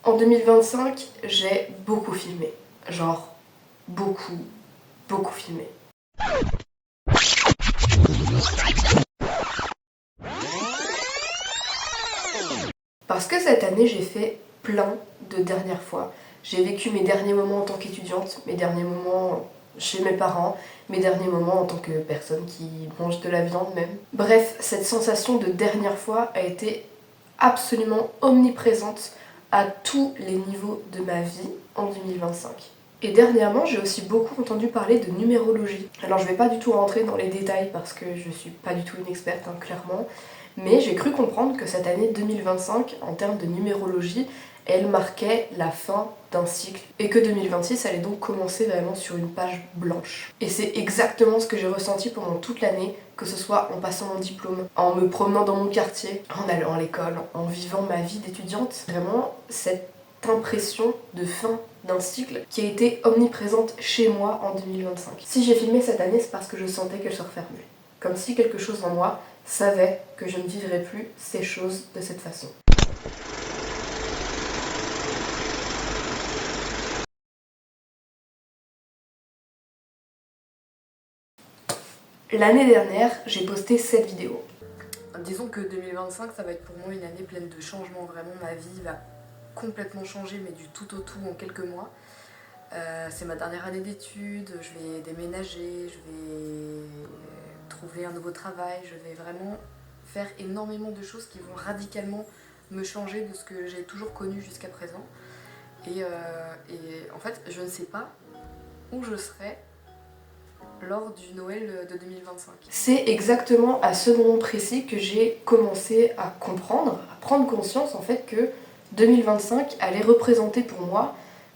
En 2025, j'ai beaucoup filmé. Genre, beaucoup filmé. Parce que cette année, j'ai fait plein de dernières fois. J'ai vécu mes derniers moments en tant qu'étudiante, mes derniers moments chez mes parents, mes derniers moments en tant que personne qui mange de la viande même. Bref, cette sensation de dernière fois a été absolument omniprésente à tous les niveaux de ma vie en 2025. Et dernièrement, j'ai aussi beaucoup entendu parler de numérologie. Alors je vais pas du tout rentrer dans les détails parce que je suis pas du tout une experte, hein, clairement, mais j'ai cru comprendre que cette année 2025, en termes de numérologie, elle marquait la fin d'un cycle et que 2026 allait donc commencer vraiment sur une page blanche. Et c'est exactement ce que j'ai ressenti pendant toute l'année, que ce soit en passant mon diplôme, en me promenant dans mon quartier, en allant à l'école, en vivant ma vie d'étudiante. Vraiment, cette impression de fin d'un cycle qui a été omniprésente chez moi en 2025. Si j'ai filmé cette année, c'est parce que je sentais qu'elle se refermait. Comme si quelque chose en moi savait que je ne vivrais plus ces choses de cette façon. L'année dernière, j'ai posté 7 vidéos. Disons que 2025, ça va être pour moi une année pleine de changements. Vraiment, ma vie va complètement changer, mais du tout au tout en quelques mois. C'est ma dernière année d'études, je vais déménager, je vais trouver un nouveau travail, je vais vraiment faire énormément de choses qui vont radicalement me changer de ce que j'ai toujours connu jusqu'à présent. Et en fait, je ne sais pas où je serai lors du Noël de 2025. C'est exactement à ce moment précis que j'ai commencé à comprendre, à prendre conscience en fait que 2025 allait représenter pour moi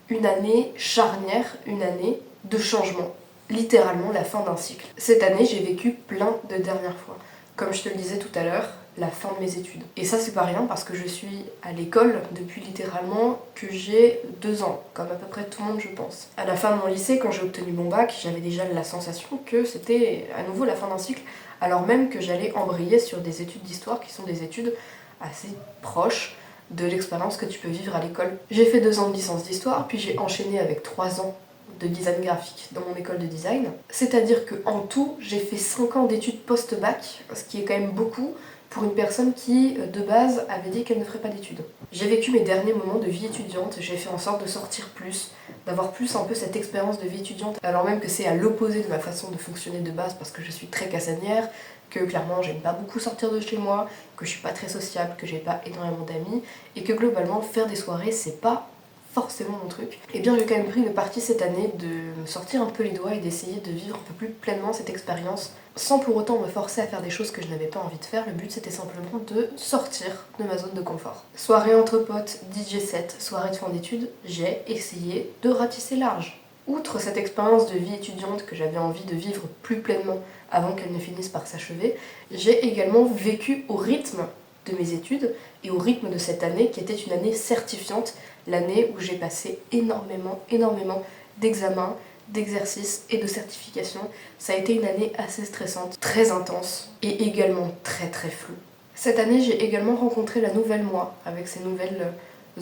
une année charnière, une année de changement. Littéralement la fin d'un cycle. Cette année, j'ai vécu plein de dernières fois. Comme je te le disais tout à l'heure, la fin de mes études. Et ça, c'est pas rien parce que je suis à l'école depuis littéralement que j'ai 2 ans, comme à peu près tout le monde, je pense. À la fin de mon lycée, quand j'ai obtenu mon bac, j'avais déjà la sensation que c'était à nouveau la fin d'un cycle, alors même que j'allais embrayer sur des études d'histoire qui sont des études assez proches de l'expérience que tu peux vivre à l'école. J'ai fait 2 ans de licence d'histoire, puis j'ai enchaîné avec 3 ans de design graphique dans mon école de design. C'est-à-dire qu'en tout, j'ai fait 5 ans d'études post-bac, ce qui est quand même beaucoup pour une personne qui, de base, avait dit qu'elle ne ferait pas d'études. J'ai vécu mes derniers moments de vie étudiante, j'ai fait en sorte de sortir plus, d'avoir plus un peu cette expérience de vie étudiante, alors même que c'est à l'opposé de ma façon de fonctionner de base parce que je suis très casanière, que clairement j'aime pas beaucoup sortir de chez moi, que je suis pas très sociable, que j'ai pas énormément d'amis, et que globalement faire des soirées c'est pas forcément mon truc. Et bien j'ai quand même pris le parti cette année de me sortir un peu les doigts et d'essayer de vivre un peu plus pleinement cette expérience sans pour autant me forcer à faire des choses que je n'avais pas envie de faire. Le but c'était simplement de sortir de ma zone de confort. Soirée entre potes, DJ set, soirée de fin d'études, j'ai essayé de ratisser large. Outre cette expérience de vie étudiante que j'avais envie de vivre plus pleinement avant qu'elle ne finisse par s'achever, j'ai également vécu au rythme de mes études et au rythme de cette année qui était une année certifiante, l'année où j'ai passé énormément d'examens, d'exercices et de certifications. Ça a été une année assez stressante, très intense et également très floue. Cette année, j'ai également rencontré la nouvelle moi avec ses nouvelles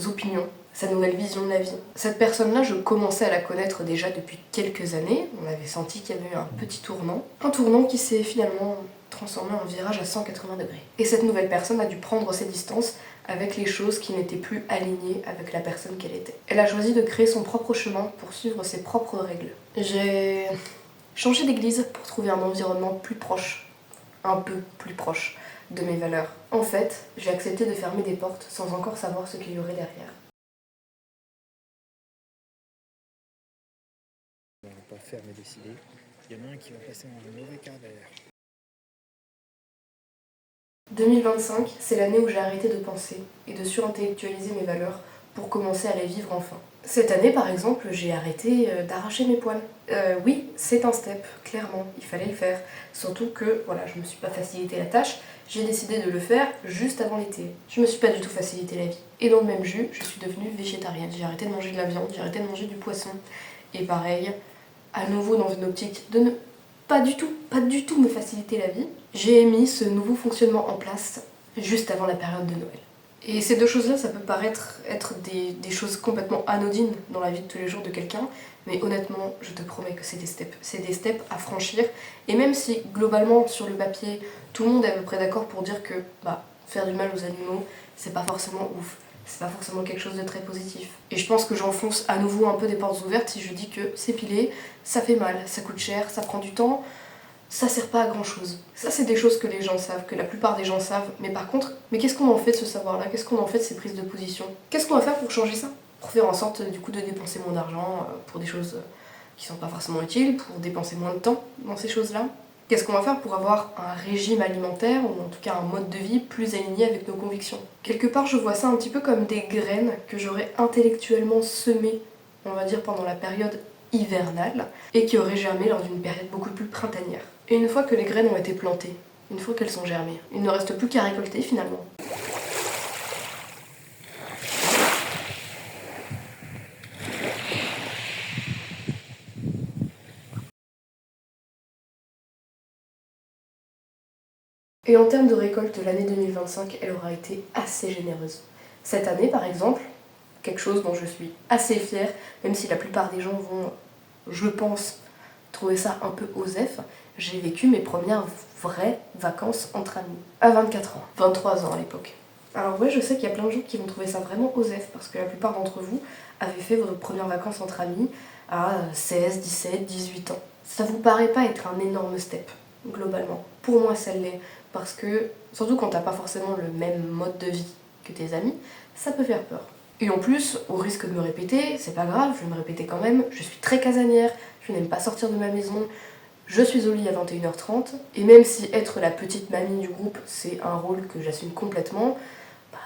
opinions, sa nouvelle vision de la vie. Cette personne-là, je commençais à la connaître déjà depuis quelques années. On avait senti qu'il y avait eu un petit tournant. Un tournant qui s'est finalement transformé en virage à 180 degrés. Et cette nouvelle personne a dû prendre ses distances avec les choses qui n'étaient plus alignées avec la personne qu'elle était. Elle a choisi de créer son propre chemin pour suivre ses propres règles. J'ai changé d'église pour trouver un environnement plus proche, un peu plus proche de mes valeurs. En fait, j'ai accepté de fermer des portes sans encore savoir ce qu'il y aurait derrière. On va pas faire mais décider. Il y en a un qui va passer un mauvais quart d'heure. 2025, c'est l'année où j'ai arrêté de penser et de surintellectualiser mes valeurs pour commencer à les vivre enfin. Cette année, par exemple, j'ai arrêté d'arracher mes poils. Oui, c'est un step, clairement, il fallait le faire. Surtout que, voilà, je me suis pas facilité la tâche, j'ai décidé de le faire juste avant l'été. Je me suis pas du tout facilité la vie. Et dans le même jus, je suis devenue végétarienne. J'ai arrêté de manger de la viande, j'ai arrêté de manger du poisson. Et pareil, à nouveau dans une optique de ne pas du tout me faciliter la vie, j'ai mis ce nouveau fonctionnement en place juste avant la période de Noël. Et ces deux choses-là, ça peut paraître être des choses complètement anodines dans la vie de tous les jours de quelqu'un, mais honnêtement, je te promets que c'est des steps. C'est des steps à franchir. Et même si, globalement, sur le papier, tout le monde est à peu près d'accord pour dire que faire du mal aux animaux, c'est pas forcément ouf. C'est pas forcément quelque chose de très positif. Et je pense que j'enfonce à nouveau un peu des portes ouvertes si je dis que s'épiler, ça fait mal, ça coûte cher, ça prend du temps, ça sert pas à grand chose. Ça, c'est des choses que les gens savent, que la plupart des gens savent. Mais par contre, qu'est-ce qu'on en fait de ce savoir-là? Qu'est-ce qu'on en fait de ces prises de position? Qu'est-ce qu'on va faire pour changer ça? Pour faire en sorte, du coup, de dépenser moins d'argent pour des choses qui sont pas forcément utiles, pour dépenser moins de temps dans ces choses-là? Qu'est-ce qu'on va faire pour avoir un régime alimentaire, ou en tout cas un mode de vie plus aligné avec nos convictions? Quelque part, je vois ça un petit peu comme des graines que j'aurais intellectuellement semées, on va dire, pendant la période hivernale, et qui auraient germé lors d'une période beaucoup plus printanière. Et une fois que les graines ont été plantées, une fois qu'elles sont germées, il ne reste plus qu'à récolter finalement. Et en termes de récolte, l'année 2025, elle aura été assez généreuse. Cette année, par exemple, quelque chose dont je suis assez fière, même si la plupart des gens vont, je pense, trouver ça un peu osef, j'ai vécu mes premières vraies vacances entre amis. À 24 ans, 23 ans à l'époque. Alors ouais, je sais qu'il y a plein de gens qui vont trouver ça vraiment osef, parce que la plupart d'entre vous avez fait vos premières vacances entre amis à 16, 17, 18 ans. Ça vous paraît pas être un énorme step, globalement. Pour moi, ça l'est, parce que, surtout quand t'as pas forcément le même mode de vie que tes amis, ça peut faire peur. Et en plus, au risque de me répéter, c'est pas grave, je vais me répéter quand même, je suis très casanière, je n'aime pas sortir de ma maison, je suis au lit à 21h30, et même si être la petite mamie du groupe, c'est un rôle que j'assume complètement,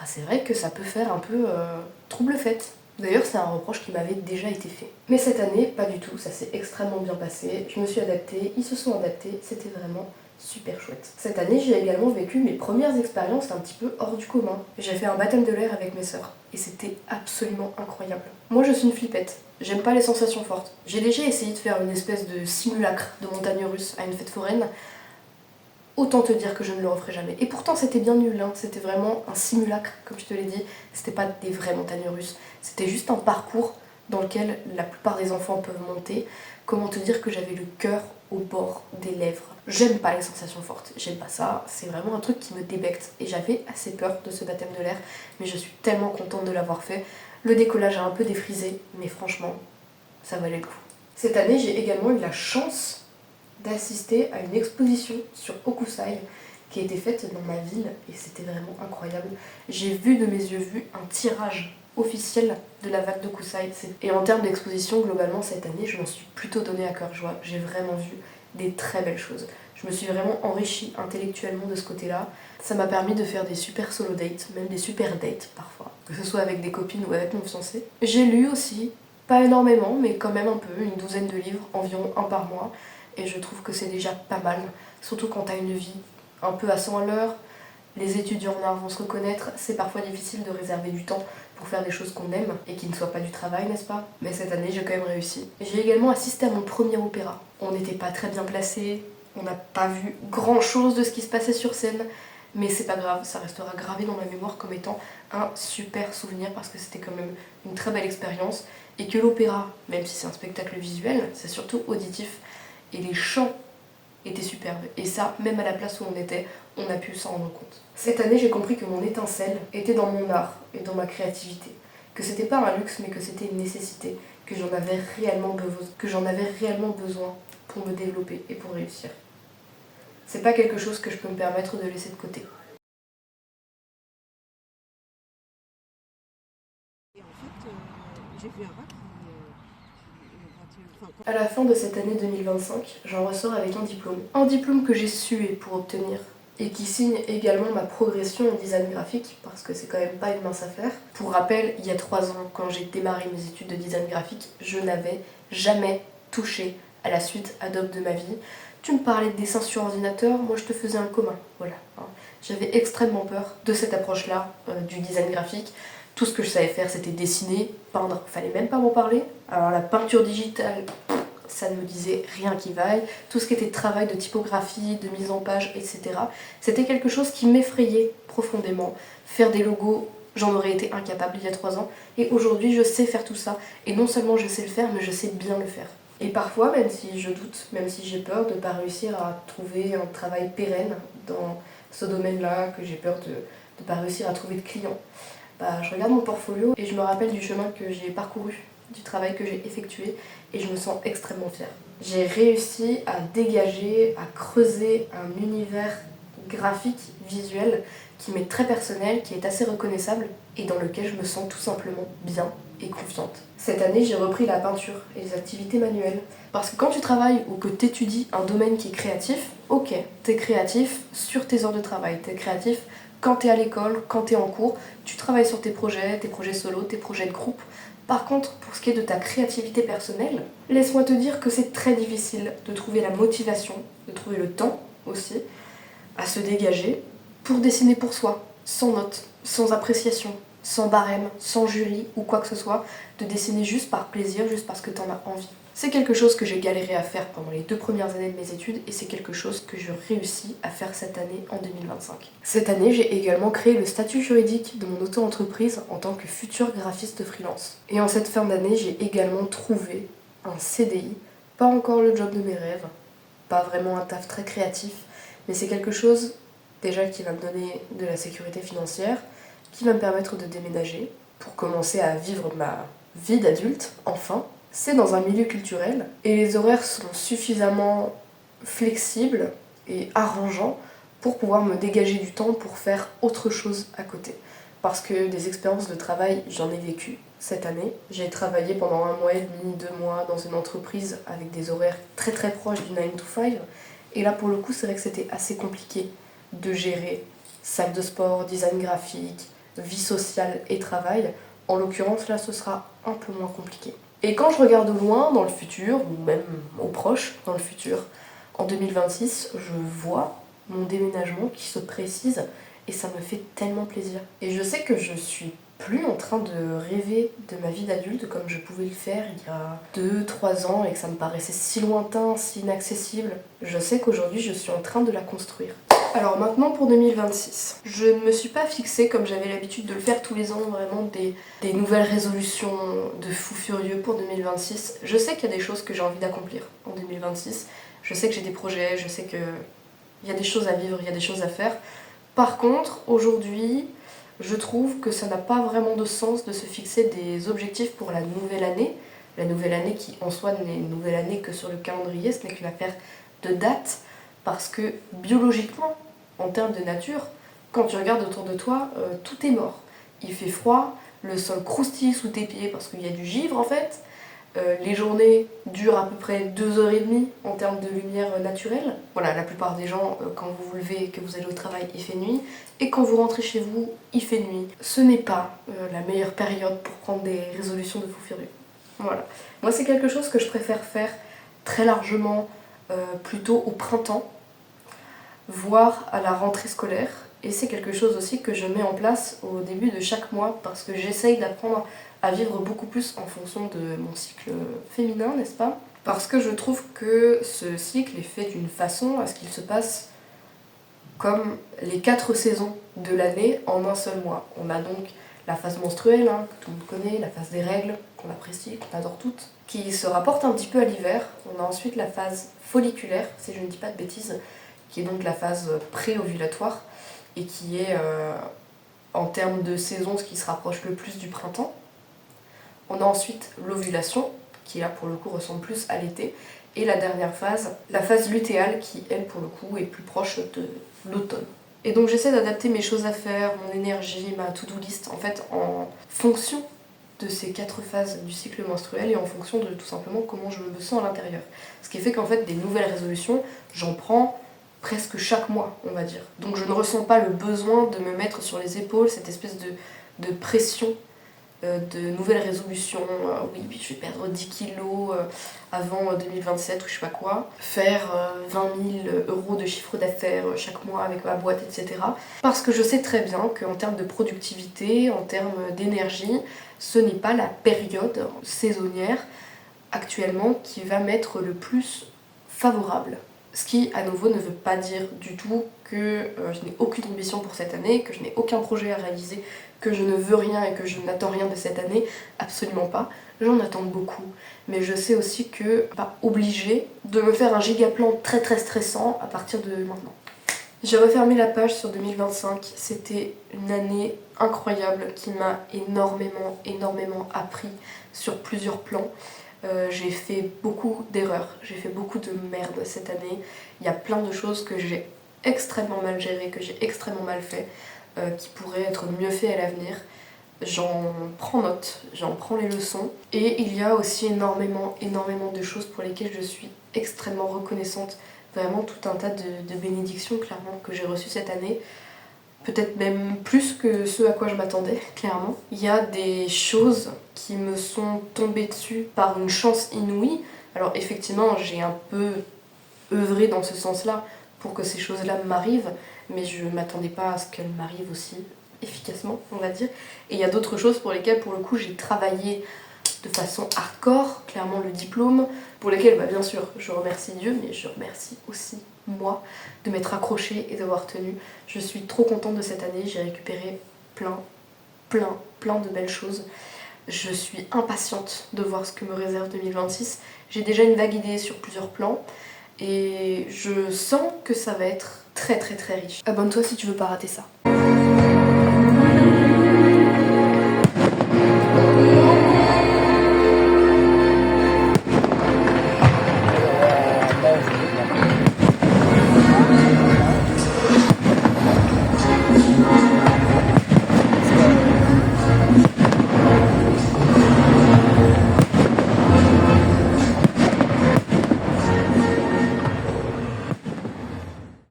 c'est vrai que ça peut faire un peu trouble-fête. D'ailleurs, c'est un reproche qui m'avait déjà été fait. Mais cette année, pas du tout, ça s'est extrêmement bien passé, je me suis adaptée, ils se sont adaptés, c'était vraiment super chouette. Cette année, j'ai également vécu mes premières expériences un petit peu hors du commun. J'ai fait un baptême de l'air avec mes sœurs, et c'était absolument incroyable. Moi, je suis une flippette, j'aime pas les sensations fortes. J'ai déjà essayé de faire une espèce de simulacre de montagne russe à une fête foraine, autant te dire que je ne le referai jamais. Et pourtant c'était bien nul, hein. C'était vraiment un simulacre, comme je te l'ai dit, c'était pas des vraies montagnes russes, c'était juste un parcours dans lequel la plupart des enfants peuvent monter. Comment te dire que j'avais le cœur au bord des lèvres. J'aime pas les sensations fortes, j'aime pas ça, c'est vraiment un truc qui me débecte. Et j'avais assez peur de ce baptême de l'air, mais je suis tellement contente de l'avoir fait. Le décollage a un peu défrisé, mais franchement, ça valait le coup. Cette année, j'ai également eu la chance d'assister à une exposition sur Hokusai qui a été faite dans ma ville et c'était vraiment incroyable. J'ai vu de mes yeux un tirage officiel de la vague d'Hokusai. Et en termes d'exposition, globalement, cette année, je m'en suis plutôt donné à cœur joie. J'ai vraiment vu des très belles choses. Je me suis vraiment enrichie intellectuellement de ce côté-là. Ça m'a permis de faire des super solo dates, même des super dates parfois, que ce soit avec des copines ou avec mon fiancé. J'ai lu aussi, pas énormément, mais quand même un peu, une douzaine de livres, environ un par mois. Et je trouve que c'est déjà pas mal, surtout quand t'as une vie un peu à 100 à l'heure. Les étudiants en art vont se reconnaître, c'est parfois difficile de réserver du temps pour faire des choses qu'on aime et qui ne soient pas du travail, n'est-ce pas? Mais cette année, j'ai quand même réussi. J'ai également assisté à mon premier opéra. On n'était pas très bien placés, on n'a pas vu grand-chose de ce qui se passait sur scène, mais c'est pas grave, ça restera gravé dans ma mémoire comme étant un super souvenir parce que c'était quand même une très belle expérience et que l'opéra, même si c'est un spectacle visuel, c'est surtout auditif. Et les chants étaient superbes. Et ça, même à la place où on était, on a pu s'en rendre compte. Cette année, j'ai compris que mon étincelle était dans mon art et dans ma créativité. Que c'était pas un luxe, mais que c'était une nécessité. Que j'en avais réellement besoin pour me développer et pour réussir. C'est pas quelque chose que je peux me permettre de laisser de côté. Et en fait, j'ai vu un rat qui... À la fin de cette année 2025, j'en ressors avec un diplôme. Un diplôme que j'ai sué pour obtenir et qui signe également ma progression en design graphique parce que c'est quand même pas une mince affaire. Pour rappel, il y a 3 ans, quand j'ai démarré mes études de design graphique, je n'avais jamais touché à la suite Adobe de ma vie. Tu me parlais de dessin sur ordinateur, moi je te faisais un commun, voilà. J'avais extrêmement peur de cette approche-là du design graphique. Tout ce que je savais faire, c'était dessiner, peindre, fallait même pas m'en parler. Alors la peinture digitale, ça ne me disait rien qui vaille. Tout ce qui était travail de typographie, de mise en page, etc. C'était quelque chose qui m'effrayait profondément. Faire des logos, J'en aurais été incapable il y a 3 ans. Et aujourd'hui, je sais faire tout ça. Et non seulement je sais le faire, mais je sais bien le faire. Et parfois, même si je doute, même si j'ai peur de ne pas réussir à trouver un travail pérenne dans ce domaine-là, que j'ai peur de ne pas réussir à trouver de clients, je regarde mon portfolio et je me rappelle du chemin que j'ai parcouru, du travail que j'ai effectué, et je me sens extrêmement fière. J'ai réussi à dégager, à creuser un univers graphique, visuel, qui m'est très personnel, qui est assez reconnaissable et dans lequel je me sens tout simplement bien et confiante. Cette année, j'ai repris la peinture et les activités manuelles. Parce que quand tu travailles ou que tu étudies un domaine qui est créatif, ok, t'es créatif sur tes heures de travail, t'es créatif quand t'es à l'école, quand t'es en cours, tu travailles sur tes projets solo, tes projets de groupe. Par contre, pour ce qui est de ta créativité personnelle, laisse-moi te dire que c'est très difficile de trouver la motivation, de trouver le temps aussi, à se dégager pour dessiner pour soi, sans notes, sans appréciation, sans barème, sans jury ou quoi que ce soit, de dessiner juste par plaisir, juste parce que t'en as envie. C'est quelque chose que j'ai galéré à faire pendant les 2 premières années de mes études et c'est quelque chose que je réussis à faire cette année en 2025. Cette année, j'ai également créé le statut juridique de mon auto-entreprise en tant que futur graphiste freelance. Et en cette fin d'année, j'ai également trouvé un CDI, pas encore le job de mes rêves, pas vraiment un taf très créatif, mais c'est quelque chose déjà qui va me donner de la sécurité financière, qui va me permettre de déménager pour commencer à vivre ma vie d'adulte, enfin. C'est dans un milieu culturel et les horaires sont suffisamment flexibles et arrangeants pour pouvoir me dégager du temps pour faire autre chose à côté. Parce que des expériences de travail, j'en ai vécu cette année. J'ai travaillé pendant 1 mois et demi, 2 mois dans une entreprise avec des horaires très très proches du 9 to 5. Et là pour le coup, c'est vrai que c'était assez compliqué de gérer salle de sport, design graphique, vie sociale et travail. En l'occurrence, là, ce sera un peu moins compliqué. Et quand je regarde au loin, dans le futur, ou même au proche, dans le futur, en 2026, je vois mon déménagement qui se précise et ça me fait tellement plaisir. Et je sais que je suis plus en train de rêver de ma vie d'adulte comme je pouvais le faire il y a 2-3 ans et que ça me paraissait si lointain, si inaccessible. Je sais qu'aujourd'hui, je suis en train de la construire. Alors maintenant pour 2026, je ne me suis pas fixée comme j'avais l'habitude de le faire tous les ans, vraiment des nouvelles résolutions de fou furieux pour 2026. Je sais qu'il y a des choses que j'ai envie d'accomplir en 2026, je sais que j'ai des projets, je sais qu'il y a des choses à vivre, il y a des choses à faire. Par contre, aujourd'hui, je trouve que ça n'a pas vraiment de sens de se fixer des objectifs pour la nouvelle année. La nouvelle année qui en soi n'est une nouvelle année que sur le calendrier, ce n'est qu'une affaire de date. Parce que biologiquement, en termes de nature, quand tu regardes autour de toi, tout est mort. Il fait froid, le sol croustille sous tes pieds parce qu'il y a du givre en fait. Les journées durent à peu près 2h30 en termes de lumière naturelle. Voilà, la plupart des gens, quand vous vous levez et que vous allez au travail, il fait nuit. Et quand vous rentrez chez vous, il fait nuit. Ce n'est pas la meilleure période pour prendre des résolutions de fou furieux. Voilà. Moi, c'est quelque chose que je préfère faire très largement plutôt au printemps, voire à la rentrée scolaire. Et c'est quelque chose aussi que je mets en place au début de chaque mois parce que j'essaye d'apprendre à vivre beaucoup plus en fonction de mon cycle féminin, n'est-ce pas? Parce que je trouve que ce cycle est fait d'une façon à ce qu'il se passe comme les 4 saisons de l'année en un seul mois. On a donc la phase menstruelle, que tout le monde connaît, la phase des règles, qu'on apprécie, qu'on adore toutes, qui se rapporte un petit peu à l'hiver. On a ensuite la phase folliculaire, si je ne dis pas de bêtises, qui est donc la phase pré-ovulatoire et qui est en termes de saison ce qui se rapproche le plus du printemps. On a ensuite l'ovulation, qui là pour le coup ressemble plus à l'été, et la dernière phase, la phase lutéale, qui elle pour le coup est plus proche de l'automne. Et donc j'essaie d'adapter mes choses à faire, mon énergie, ma to-do list en fait en fonction de ces 4 phases du cycle menstruel et en fonction de tout simplement comment je me sens à l'intérieur. Ce qui fait qu'en fait des nouvelles résolutions, j'en prends presque chaque mois, on va dire. Donc je ne ressens pas le besoin de me mettre sur les épaules cette espèce de pression de nouvelles résolutions. Oui, je vais perdre 10 kilos avant 2027 ou je sais pas quoi. Faire 20 000 euros de chiffre d'affaires chaque mois avec ma boîte, etc. Parce que je sais très bien qu'en termes de productivité, en termes d'énergie, ce n'est pas la période saisonnière actuellement qui va m'être le plus favorable. Ce qui, à nouveau, ne veut pas dire du tout que je n'ai aucune ambition pour cette année, que je n'ai aucun projet à réaliser que je ne veux rien et que je n'attends rien de cette année, absolument pas. J'en attends beaucoup, mais je sais aussi que pas obligée de me faire un gigaplan très très stressant à partir de maintenant. J'ai refermé la page sur 2025, c'était une année incroyable qui m'a énormément appris sur plusieurs plans. J'ai fait beaucoup d'erreurs, j'ai fait beaucoup de merde cette année. Il y a plein de choses que j'ai extrêmement mal gérées, que j'ai extrêmement mal fait, qui pourraient être mieux fait à l'avenir. J'en prends note, j'en prends les leçons. Et il y a aussi énormément de choses pour lesquelles je suis extrêmement reconnaissante. Vraiment tout un tas de bénédictions, clairement, que j'ai reçues cette année. Peut-être même plus que ce à quoi je m'attendais, clairement. Il y a des choses qui me sont tombées dessus par une chance inouïe. Alors effectivement, j'ai un peu œuvré dans ce sens-là pour que ces choses-là m'arrivent, mais je m'attendais pas à ce qu'elles m'arrivent aussi efficacement, on va dire. Et il y a d'autres choses pour lesquelles, pour le coup, j'ai travaillé de façon hardcore, clairement le diplôme, pour lesquelles, bien sûr, je remercie Dieu, mais je remercie aussi moi de m'être accrochée et d'avoir tenu. Je suis trop contente de cette année, j'ai récupéré plein de belles choses. Je suis impatiente de voir ce que me réserve 2026. J'ai déjà une vague idée sur plusieurs plans et je sens que ça va être très riche. Abonne-toi si tu veux pas rater ça.